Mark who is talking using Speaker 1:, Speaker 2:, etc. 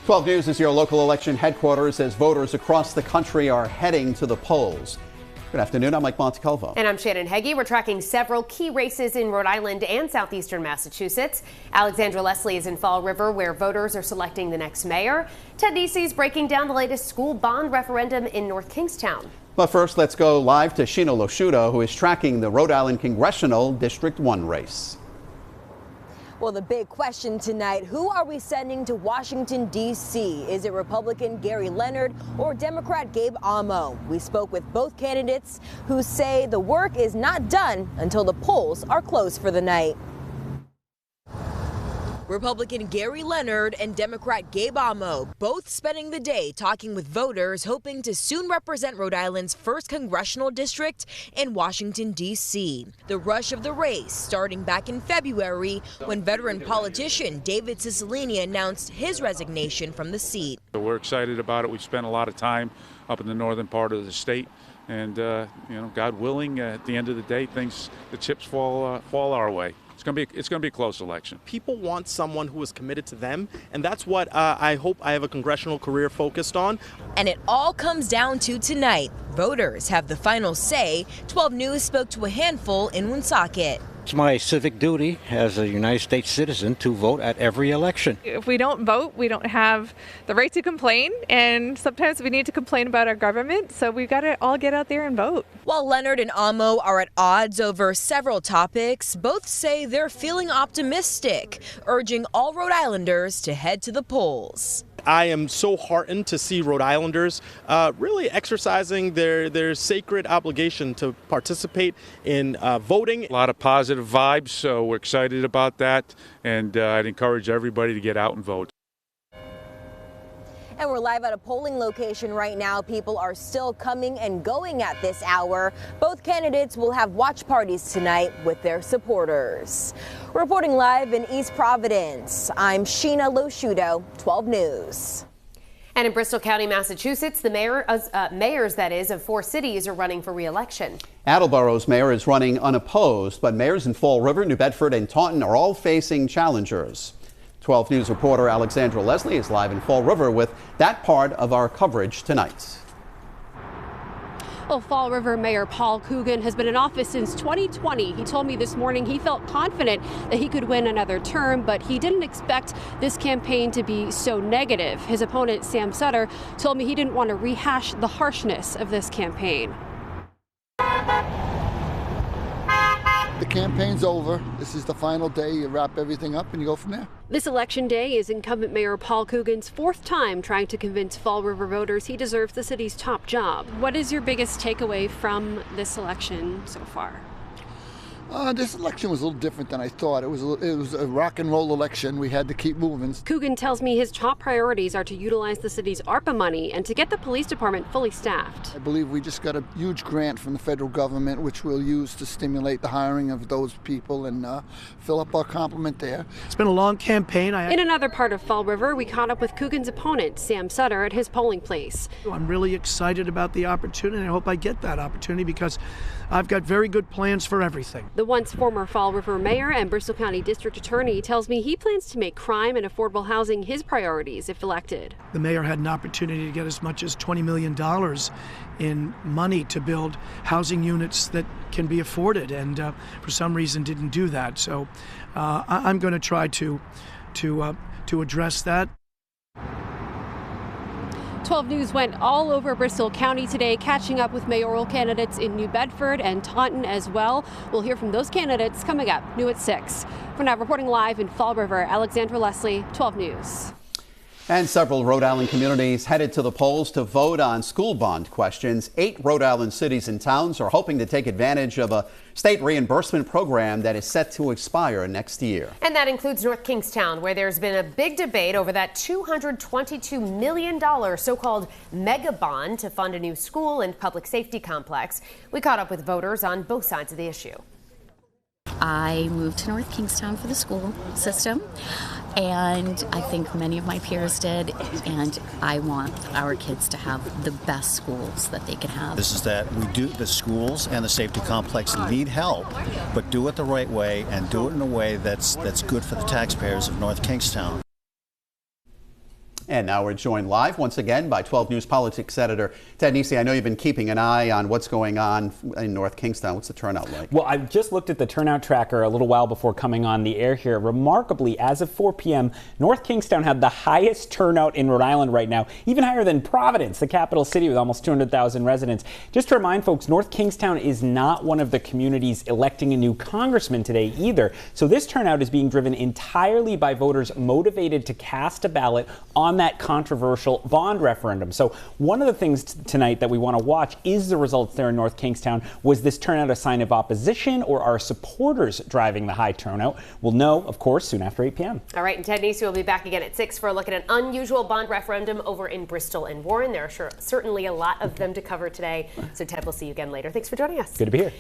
Speaker 1: 12 News is your local election headquarters as voters across the country are heading to the polls. Good afternoon, I'm Mike Montecalvo.
Speaker 2: And I'm Shannon Heggie. We're tracking several key races in Rhode Island and southeastern Massachusetts. Alexandra Leslie is in Fall River, where voters are selecting the next mayor. Ted Nesi's breaking down the latest school bond referendum in North Kingstown.
Speaker 1: But first, let's go live to Sheena Losciuto, who is tracking the Rhode Island Congressional District 1 race.
Speaker 3: Well, the big question tonight, who are we sending to Washington, D.C.? Is it Republican Gary Leonard or Democrat Gabe Amo? We spoke with both candidates who say the work is not done until the polls are closed for the night. Republican Gary Leonard and Democrat Gabe Amo both spending the day talking with voters, hoping to soon represent Rhode Island's first congressional district in Washington, D.C. The rush of the race starting back in February when veteran politician David Cicilline announced his resignation from the seat.
Speaker 4: We're excited about it. We've spent a lot of time up in the northern part of the state. And, God willing, at the end of the day, the chips fall our way. It's going to be a close election.
Speaker 5: People want someone who is committed to them, and that's what I hope I have a congressional career focused on.
Speaker 3: And it all comes down to tonight. Voters have the final say. 12 News spoke to a handful in Woonsocket.
Speaker 6: It's my civic duty as a United States citizen to vote at every election.
Speaker 7: If we don't vote, we don't have the right to complain, and sometimes we need to complain about our government, so we've got to all get out there and vote.
Speaker 3: While Leonard and Amo are at odds over several topics, both say they're feeling optimistic, urging all Rhode Islanders to head to the polls.
Speaker 5: I am so heartened to see Rhode Islanders really exercising their sacred obligation to participate in voting.
Speaker 4: A lot of positive vibes, so we're excited about that, and I'd encourage everybody to get out and vote.
Speaker 3: And we're live at a polling location right now. People are still coming and going at this hour. Both candidates will have watch parties tonight with their supporters. Reporting live in East Providence, I'm Sheena Losciuto, 12 News.
Speaker 2: And in Bristol County, Massachusetts, the mayors of 4 cities are running for re-election.
Speaker 1: Attleboro's mayor is running unopposed, but mayors in Fall River, New Bedford, and Taunton are all facing challengers. 12 News reporter Alexandra Leslie is live in Fall River with that part of our coverage tonight.
Speaker 8: Well, Fall River Mayor Paul Coogan has been in office since 2020. He told me this morning he felt confident that he could win another term, but he didn't expect this campaign to be so negative. His opponent, Sam Sutter, told me he didn't want to rehash the harshness of this campaign.
Speaker 9: The campaign's over. This is the final day. You wrap everything up and you go from there.
Speaker 8: This election day is incumbent Mayor Paul Coogan's 4th time trying to convince Fall River voters he deserves the city's top job. What is your biggest takeaway from this election so far?
Speaker 9: This election was a little different than I thought. It was a rock and roll election. We had to keep moving.
Speaker 8: Coogan tells me his top priorities are to utilize the city's ARPA money and to get the police department fully staffed.
Speaker 9: I believe we just got a huge grant from the federal government, which we'll use to stimulate the hiring of those people and fill up our complement there.
Speaker 10: It's been a long campaign.
Speaker 8: In another part of Fall River, we caught up with Coogan's opponent, Sam Sutter, at his polling place.
Speaker 10: I'm really excited about the opportunity. I hope I get that opportunity because I've got very good plans for everything.
Speaker 8: The once former Fall River mayor and Bristol County District Attorney tells me he plans to make crime and affordable housing his priorities if elected.
Speaker 10: The mayor had an opportunity to get as much as $20 million in money to build housing units that can be afforded, and for some reason didn't do that. So I'm going to try to address that.
Speaker 8: 12 News went all over Bristol County today, catching up with mayoral candidates in New Bedford and Taunton as well. We'll hear from those candidates coming up, new at 6. For now, reporting live in Fall River, Alexandra Leslie, 12 News.
Speaker 1: And several Rhode Island communities headed to the polls to vote on school bond questions. 8 Rhode Island cities and towns are hoping to take advantage of a state reimbursement program that is set to expire next year.
Speaker 2: And that includes North Kingstown, where there's been a big debate over that $222 million so-called mega bond to fund a new school and public safety complex. We caught up with voters on both sides of the issue.
Speaker 11: I moved to North Kingstown for the school system, and I think many of my peers did, and I want our kids to have the best schools that they can have.
Speaker 12: This is that we do, the schools and the safety complex need help, but do it the right way and do it in a way that's good for the taxpayers of North Kingstown.
Speaker 1: And now we're joined live once again by 12 News Politics Editor Ted Nesi. I know you've been keeping an eye on what's going on in North Kingstown. What's the turnout like?
Speaker 13: Well, I just looked at the turnout tracker a little while before coming on the air here. Remarkably, as of 4 p.m., North Kingstown had the highest turnout in Rhode Island right now, even higher than Providence, the capital city with almost 200,000 residents. Just to remind folks, North Kingstown is not one of the communities electing a new congressman today either. So this turnout is being driven entirely by voters motivated to cast a ballot on that controversial bond referendum. So one of the things tonight that we want to watch is the results there in North Kingstown. Was this turnout a sign of opposition, or are supporters driving the high turnout? We'll know, of course, soon after 8 p.m.
Speaker 2: All right, and Ted Nesi will be back again at 6 for a look at an unusual bond referendum over in Bristol and Warren. There are certainly a lot of them to cover today. So Ted, we'll see you again later. Thanks for joining us.
Speaker 13: Good to be here.